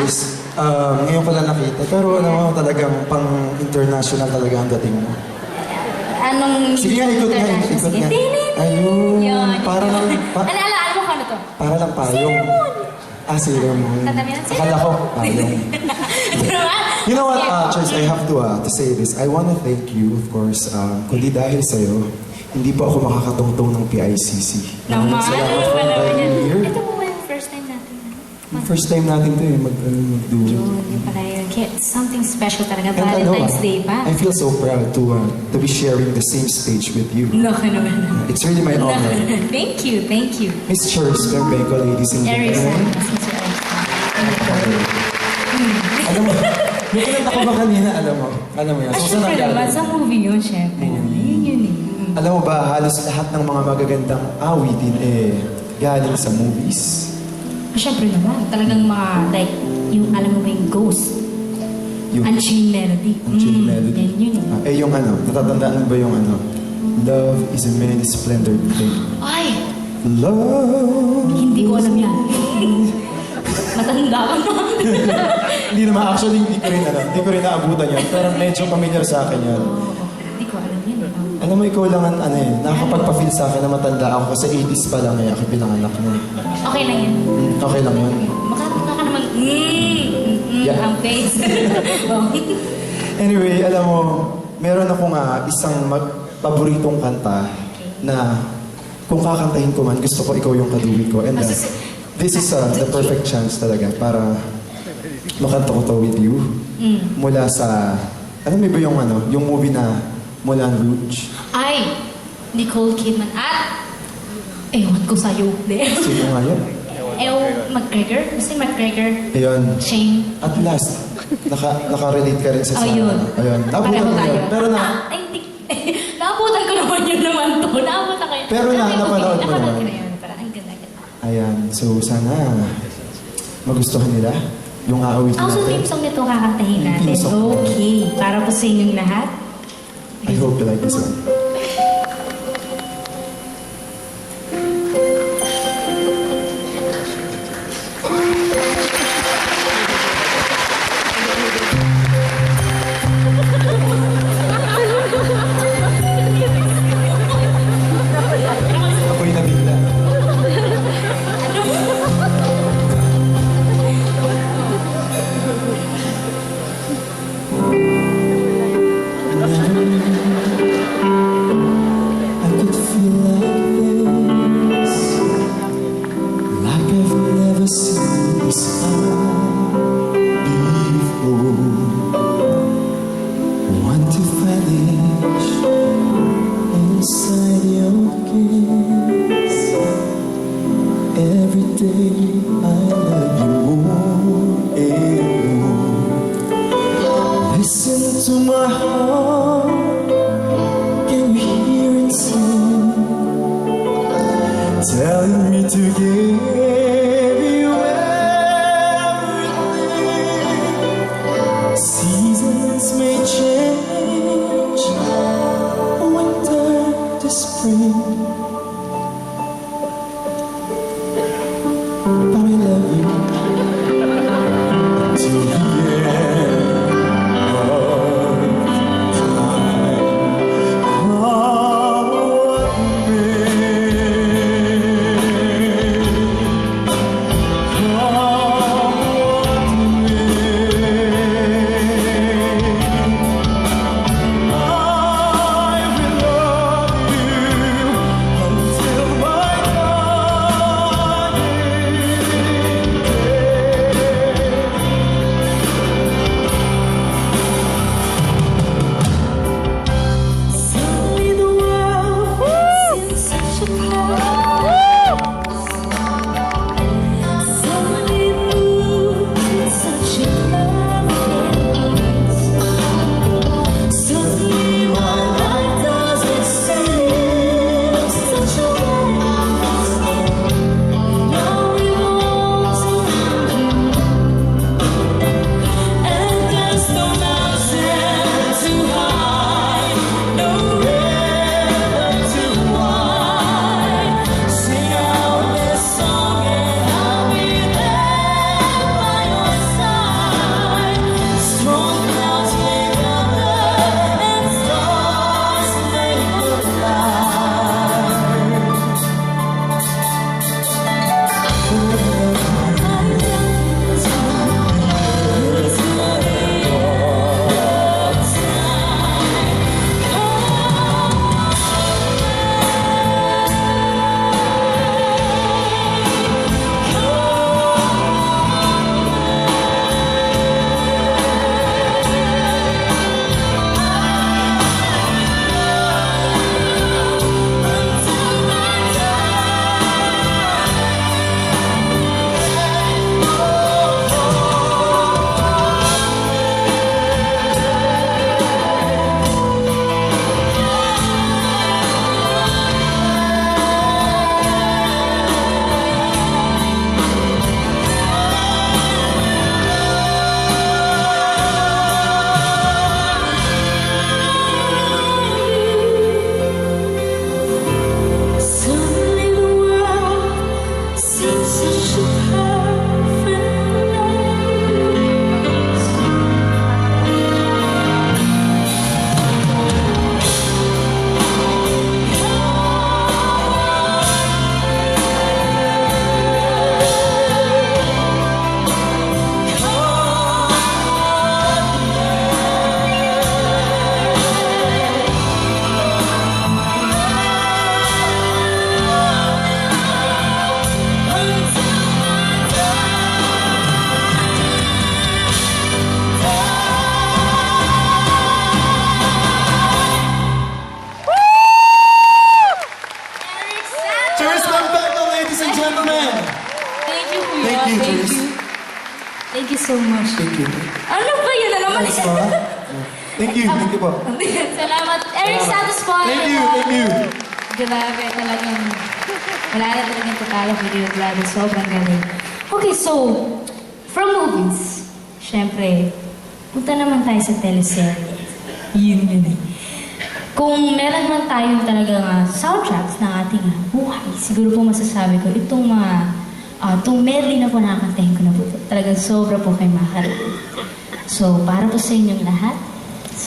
Cheers. Ngayon ko lang nakita. Pero alam mo, talagang pang-international talaga ang dating mo. Anong... Sige nga, ikot nga, ikot nga. Ayun, Yun. para lang, Alam mo kung ano to? para lang payong. Cinnamon. Tatabi ng Akala ko, payong. Pero You know what, Cheers, I have to say this. I want to thank you, of course. Kundi dahil sa'yo, hindi po ako makakatungtong ng PICC. Naman, Salamat for inviting me here. ito po yung first time natin. First time natin to mag-do. Yun pala yun. Kaya something special talaga. And Valentine's Day pa. I feel so proud to be sharing the same stage with you. Loko naman. It's really my honor. Thank you, thank you. Miss Cheers Pembeco, ladies and Very gentlemen. Alam mo, may kinanta ko ba kanina, alam mo yan. So, saan ang Siyempre naman, galing? sa movie yun, syempre. Yun eh. Alam mo ba, halos lahat ng mga magagandang awitin galing sa movies. Siyempre naman, talagang mga, like, yung alam mo ba yung Ghost? Yung Unchained Melody. Unchained Melody. Yan yun eh. Yung natatandaan mo ba yung Love is a many splendored thing. Ay! Love. Hindi ko alam yan. Matanda ka na. Hindi naman, actually, hindi ko rin naabutan yan. Pero medyo familiar sa akin yan. Hindi ko alam yan eh. Alam mo, ikaw lang nakakapagpa-feel sa akin na matanda ako kasi 80s pa lang ako pinanganak mo. Okay lang yan. Okay lang yun. Makakita ka naman, Yeah. ang face. Oh. Anyway, alam mo, meron akong isang paboritong kanta na kung kakantahin ko man, gusto ko ikaw yung kaduwi ko. And this is the perfect chance talaga para makanta ko to with you. Mula sa, alam mo ba yung movie na Moulin Rouge? Ay! Nicole Kidman at ewan ko sa'yo. Sino nga yun? McGregor? Basta McGregor. Ayun. Shane. At last, naka-relate ka rin sa Ayun. Ayun. Naabutan Pareho mo tayo. yun. Pero Ay, hindi. Naabutan ko naman yun naman to. Naabutan ko yun. Pero napanood mo Napanood naman. ko na yun. Parang ang ganda-ganda. Ayan. So, sana magustuhan nila yung aawit So, natin. team song nito kakantahin Yung natin. theme song. Okay. Para po sa inyong lahat. I hope you like this one. Ako'y nabigla. so much. Thank you. Ano ba yun na naman? Thanks, ma. Thank you po. Salamat. Eric Santos po. Thank you. Grabe, talagang wala na talagang tatalo video. Grabe, sobrang galing. Okay, so, from movies, syempre, punta naman tayo sa teleserye. Yun eh. Kung meron man tayong talagang soundtracks ng ating buhay, siguro po masasabi ko, itong itong medley na po nakakantahin ko na po, talagang sobra po kayo makakarinig. So, para po sa inyong lahat,